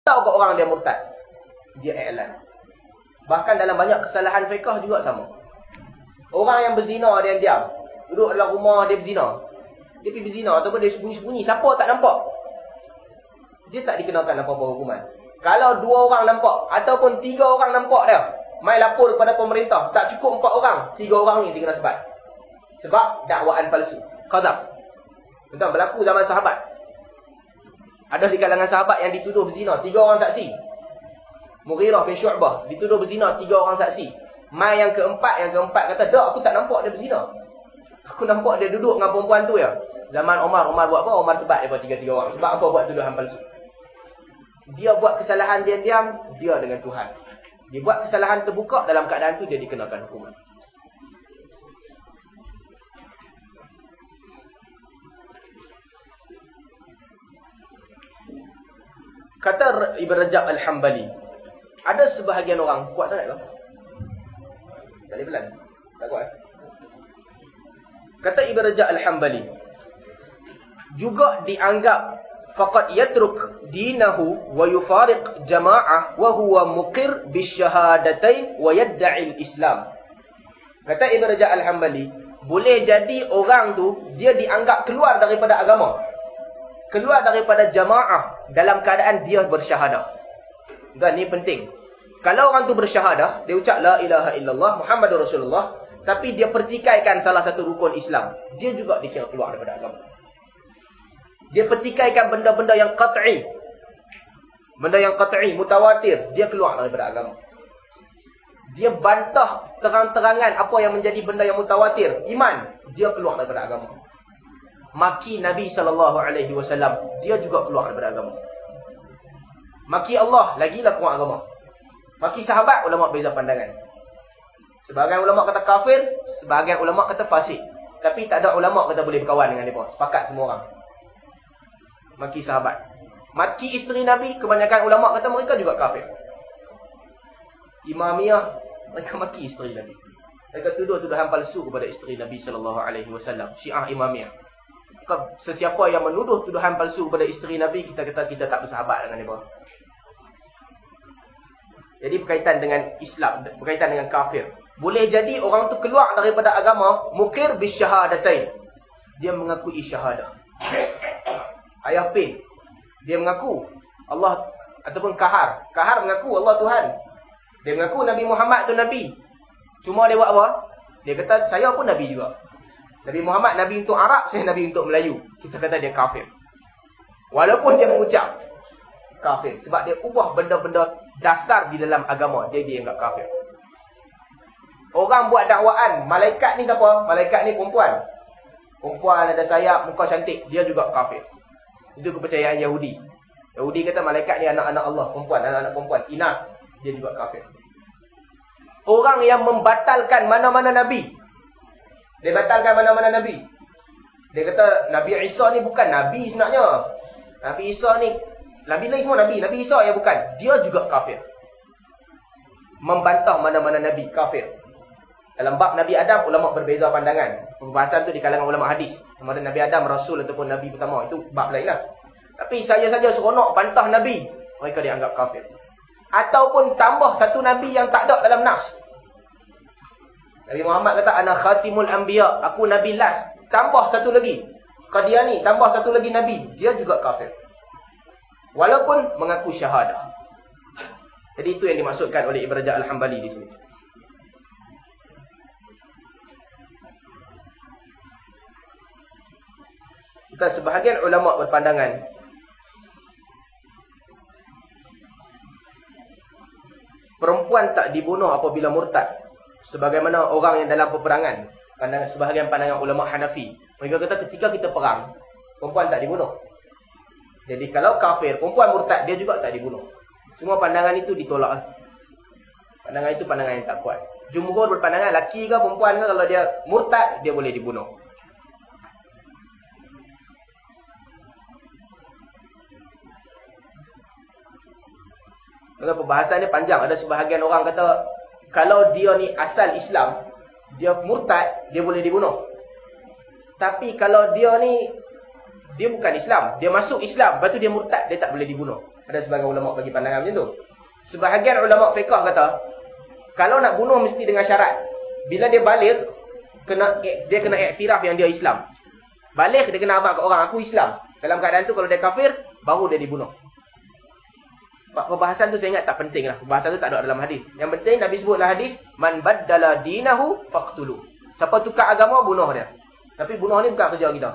tahu kat orang dia murtad, dia i'lan. Bahkan dalam banyak kesalahan fiqh juga sama. Orang yang berzina dia diam, duduk dalam rumah dia berzina. Dia pergi berzina ataupun dia sembunyi-sembunyi, siapa tak nampak, dia tak dikenakan apa-apa hukuman. Kalau 2 orang nampak ataupun 3 orang nampak dia, mai lapor kepada pemerintah, tak cukup 4 orang, 3 orang ni dia kena sebat. Sebab dakwaan palsu, qadzaf. Betul, berlaku zaman sahabat. Ada di kalangan sahabat yang dituduh berzina, 3 orang saksi. Mughirah bin Syu'bah dituduh berzina, 3 orang saksi. Mai yang keempat kata, "Dak, aku tak nampak dia berzina. Aku nampak dia duduk dengan perempuan tu ya." Zaman Umar buat apa? Umar sebat daripada 3 orang. Sebab apa buat tuduhan palsu? Dia buat kesalahan diam-diam, dia dengan Tuhan. Dia buat kesalahan terbuka, dalam keadaan tu dia dikenakan hukuman. Kata Ibn Rajab Al-Hambali, ada sebahagian orang, kuat sangat ke? Tak boleh pelan? Tak kuat? Kata Ibn Rajab Al-Hambali, juga dianggap faqad yatruk dinahu wa yufariq jama'ah wa huwa muqir bisyahadatain wa yadda'i al-Islam. Kata Ibn Rajab Al-Hambali, boleh jadi orang tu dia dianggap keluar daripada agama, keluar daripada jamaah dalam keadaan dia bersyahadah. Dan ni penting. Kalau orang tu bersyahadah, dia ucap la ilaha illallah Muhammadur Rasulullah, tapi dia pertikaikan salah satu rukun Islam, dia juga dikira keluar daripada agama. Dia pertikaikan benda-benda yang qat'i. Benda yang qat'i, mutawatir, dia keluar daripada agama. Dia bantah terang-terangan apa yang menjadi benda yang mutawatir, iman, dia keluar daripada agama. Maki Nabi SAW, dia juga keluar daripada agama. Maki Allah, lagilah keluar agama. Maki sahabat, ulama beza pandangan. Sebahagian ulama kata kafir, sebahagian ulama kata fasik. Tapi tak ada ulama kata boleh berkawan dengan mereka. Sepakat semua orang. Maki sahabat. Maki isteri Nabi, kebanyakan ulama kata mereka juga kafir. Imamiyah, mereka maki isteri Nabi. Mereka tuduh-tuduhan palsu kepada isteri Nabi SAW. Syiah Imamiyah. Sesiapa yang menuduh tuduhan palsu kepada isteri Nabi, kita kata kita tak bersahabat dengan mereka. Jadi berkaitan dengan Islam, berkaitan dengan kafir. Boleh jadi orang tu keluar daripada agama, mukir bisyahadatain. Dia mengakui syahadah. Ayah Pin, dia mengaku Allah, ataupun Kahar mengaku Allah Tuhan. Dia mengaku Nabi Muhammad tu Nabi. Cuma dia buat apa? Dia kata saya pun Nabi juga. Nabi Muhammad Nabi untuk Arab, saya Nabi untuk Melayu. Kita kata dia kafir. Walaupun dia mengucap kafir, sebab dia ubah benda-benda dasar di dalam agama, dia dianggap kafir. Orang buat dakwaan, malaikat ni siapa? Malaikat ni perempuan. Perempuan ada sayap, muka cantik, dia juga kafir. Itu kepercayaan Yahudi. Yahudi kata malaikat ni anak-anak Allah, perempuan, anak-anak perempuan, inas, dia juga kafir. Orang yang membatalkan mana-mana Nabi, dia batalkan mana-mana Nabi. Dia kata Nabi Isa ni bukan Nabi sebenarnya. Nabi Isa ni, Nabi lain semua Nabi. Nabi Isa yang bukan. Dia juga kafir. Membantah mana-mana Nabi, kafir. Dalam bab Nabi Adam, ulama berbeza pandangan. Pembahasan tu di kalangan ulama hadis. Sama ada Nabi Adam, Rasul ataupun Nabi pertama. Itu bab lain lah. Tapi saya saja seronok bantah Nabi, mereka dianggap kafir. Ataupun tambah satu Nabi yang tak ada dalam nas. Nabi Muhammad kata, ana khatimul anbiya, aku Nabi last. Tambah satu lagi, Qadiani, tambah satu lagi Nabi. Dia juga kafir. Walaupun mengaku syahadah. Jadi itu yang dimaksudkan oleh Ibn Rajab Al-Hambali di sini. Kita sebahagian ulama berpandangan perempuan tak dibunuh apabila murtad. Sebagaimana orang yang dalam peperangan, sebahagian pandangan ulama Hanafi, mereka kata ketika kita perang, perempuan tak dibunuh. Jadi kalau kafir, perempuan murtad, dia juga tak dibunuh. Semua pandangan itu ditolak. Pandangan itu pandangan yang tak kuat. Jumhur berpandangan laki ke perempuan ke, kalau dia murtad, dia boleh dibunuh. Kalau perbahasan ni panjang, ada sebahagian orang kata kalau dia ni asal Islam, dia murtad, dia boleh dibunuh. Tapi kalau dia ni, dia bukan Islam, dia masuk Islam, lepas tu dia murtad, dia tak boleh dibunuh. Ada sebagian ulama bagi pandangan macam tu. Sebahagian ulama fiqh kata, kalau nak bunuh mesti dengan syarat. Bila dia balik, dia kena iktiraf yang dia Islam. Balik dia kena abang kat orang, aku Islam. Dalam keadaan tu kalau dia kafir, baru dia dibunuh. Perbahasan tu saya ingat tak penting lah. Perbahasan tu tak ada dalam hadis. Yang penting Nabi sebutlah hadis, man baddala dinahu faqtulu. Siapa tukar agama, bunuh dia. Tapi bunuh ni bukan kerja kita.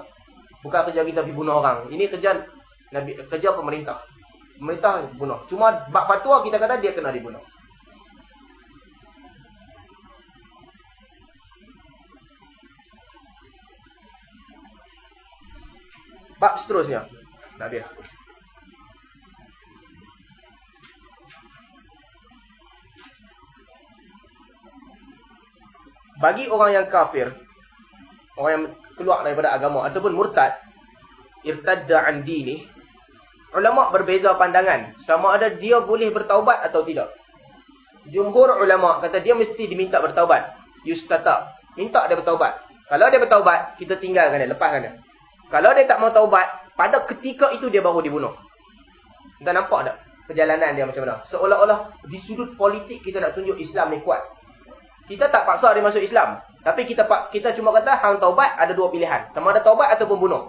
Bukan kerja kita pergi bunuh orang. Ini kerja Nabi, kerja pemerintah. Pemerintah bunuh. Cuma bab fatwa kita kata dia kena dibunuh. Bab seterusnya. Nabi. Bagi orang yang kafir, orang yang keluar daripada agama ataupun murtad, irtadda an dinih, ulama berbeza pandangan sama ada dia boleh bertaubat atau tidak. Jumhur ulama kata dia mesti diminta bertaubat. Yustatab, minta dia bertaubat. Kalau dia bertaubat, kita tinggalkan dia, lepaskan dia. Kalau dia tak mau taubat, pada ketika itu dia baru dibunuh. Kita nampak tak perjalanan dia macam mana? Seolah-olah di sudut politik kita nak tunjuk Islam ni kuat. Kita tak paksa dia masuk Islam, tapi kita cuma kata hang taubat, ada dua pilihan, sama ada taubat ataupun bunuh.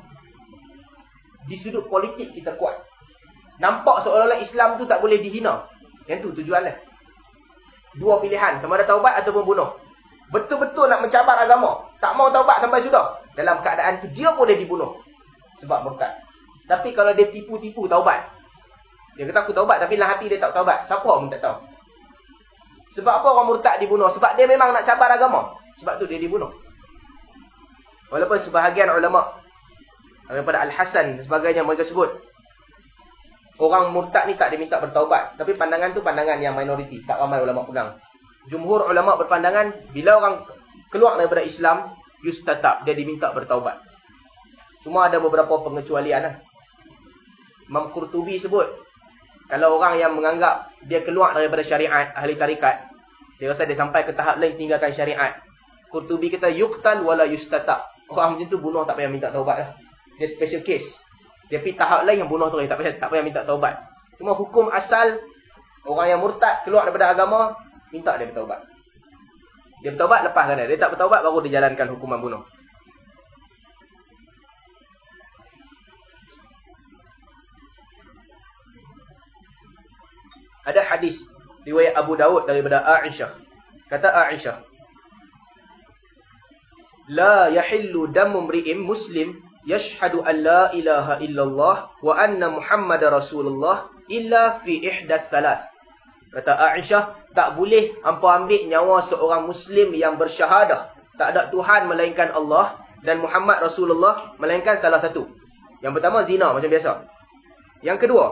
Di sudut politik kita kuat. Nampak seolah-olah Islam tu tak boleh dihina. Yang tu tujuan dia. Dua pilihan, sama ada taubat ataupun bunuh. Betul-betul nak mencabar agama, tak mau taubat sampai sudah. Dalam keadaan tu dia boleh dibunuh sebab murtad. Tapi kalau dia tipu-tipu taubat, dia kata aku taubat tapi dalam hati dia tak taubat, siapa pun tak tahu. Sebab apa orang murtad dibunuh? Sebab dia memang nak cabar agama. Sebab tu dia dibunuh. Walaupun sebahagian ulama daripada Al-Hasan dan sebagainya mereka sebut orang murtad ni tak diminta bertaubat. Tapi pandangan tu pandangan yang minoriti, tak ramai ulama pegang. Jumhur ulama berpandangan bila orang keluar daripada Islam, yustatab, dia diminta bertaubat. Cuma ada beberapa pengecualian lah. Imam Qurtubi sebut, kalau orang yang menganggap dia keluar daripada syariat, ahli tarikat, dia rasa dia sampai ke tahap lain tinggalkan syariat, Qurtubi kata yuqtal wala yustatab. Orang macam tu bunuh tak payah minta taubat lah. Dia special case. Dia pergi tahap lain yang bunuh tu tak payah minta taubat. Cuma hukum asal orang yang murtad keluar daripada agama, minta dia bertaubat. Dia bertaubat, lepaskan dia. Dia tak bertaubat, baru dia jalankan hukuman bunuh. Ada hadis riwayat Abu Daud daripada Aisyah. Kata Aisyah, la yahillu damu mri'in muslim yashhadu an la ilaha illallah wa anna Muhammadar Rasulullah illa fi ihdath thalath. Kata Aisyah, tak boleh hampa ambil nyawa seorang muslim yang bersyahadah tak ada Tuhan melainkan Allah dan Muhammad Rasulullah melainkan salah satu. Yang pertama zina macam biasa. Yang kedua,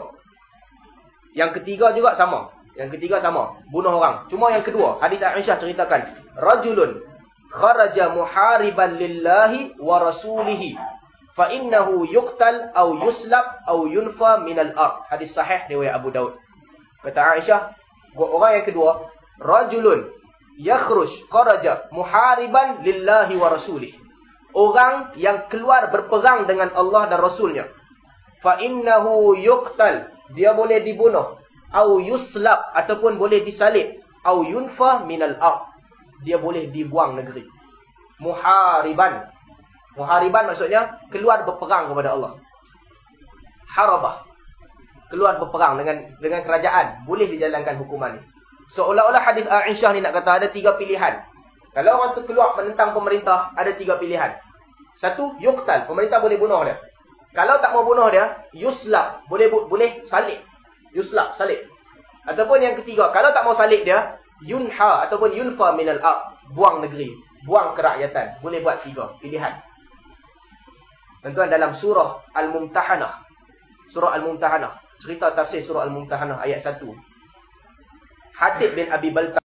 yang ketiga juga sama. Yang ketiga sama, bunuh orang. Cuma yang kedua, hadis Aisyah ceritakan, rajulun kharaja muhariban lillahi wa rasulihi fa innahu yuqtal aw yuslab aw yunfa minal ard. Hadis sahih riwayat Abu Daud. Kata Aisyah, orang yang kedua, rajulun yakhruj kharaja muhariban lillahi wa rasulihi. Orang yang keluar berperang dengan Allah dan Rasulnya. Fa innahu yuqtal, dia boleh dibunuh, au yuslab, ataupun boleh disalib, au yunfa minal ard, dia boleh dibuang negeri. Muhariban, muhariban maksudnya keluar berperang kepada Allah. Harabah, keluar berperang dengan kerajaan, boleh dijalankan hukuman ni. Seolah-olah hadis Aisyah ni nak kata ada tiga pilihan. Kalau orang tu keluar menentang pemerintah, ada tiga pilihan. Satu, yuqtal, pemerintah boleh bunuh dia. Kalau tak mau bunuh dia, yuslab, boleh salib. Yuslab, salib. Ataupun yang ketiga, kalau tak mau salib dia, yunha ataupun yunfa minal ard, buang negeri, buang kerakyatan. Boleh buat tiga pilihan. Tuan-tuan, dalam surah Al-Mumtahanah, surah Al-Mumtahanah, cerita tafsir surah Al-Mumtahanah ayat 1. Hatib bin Abi Balta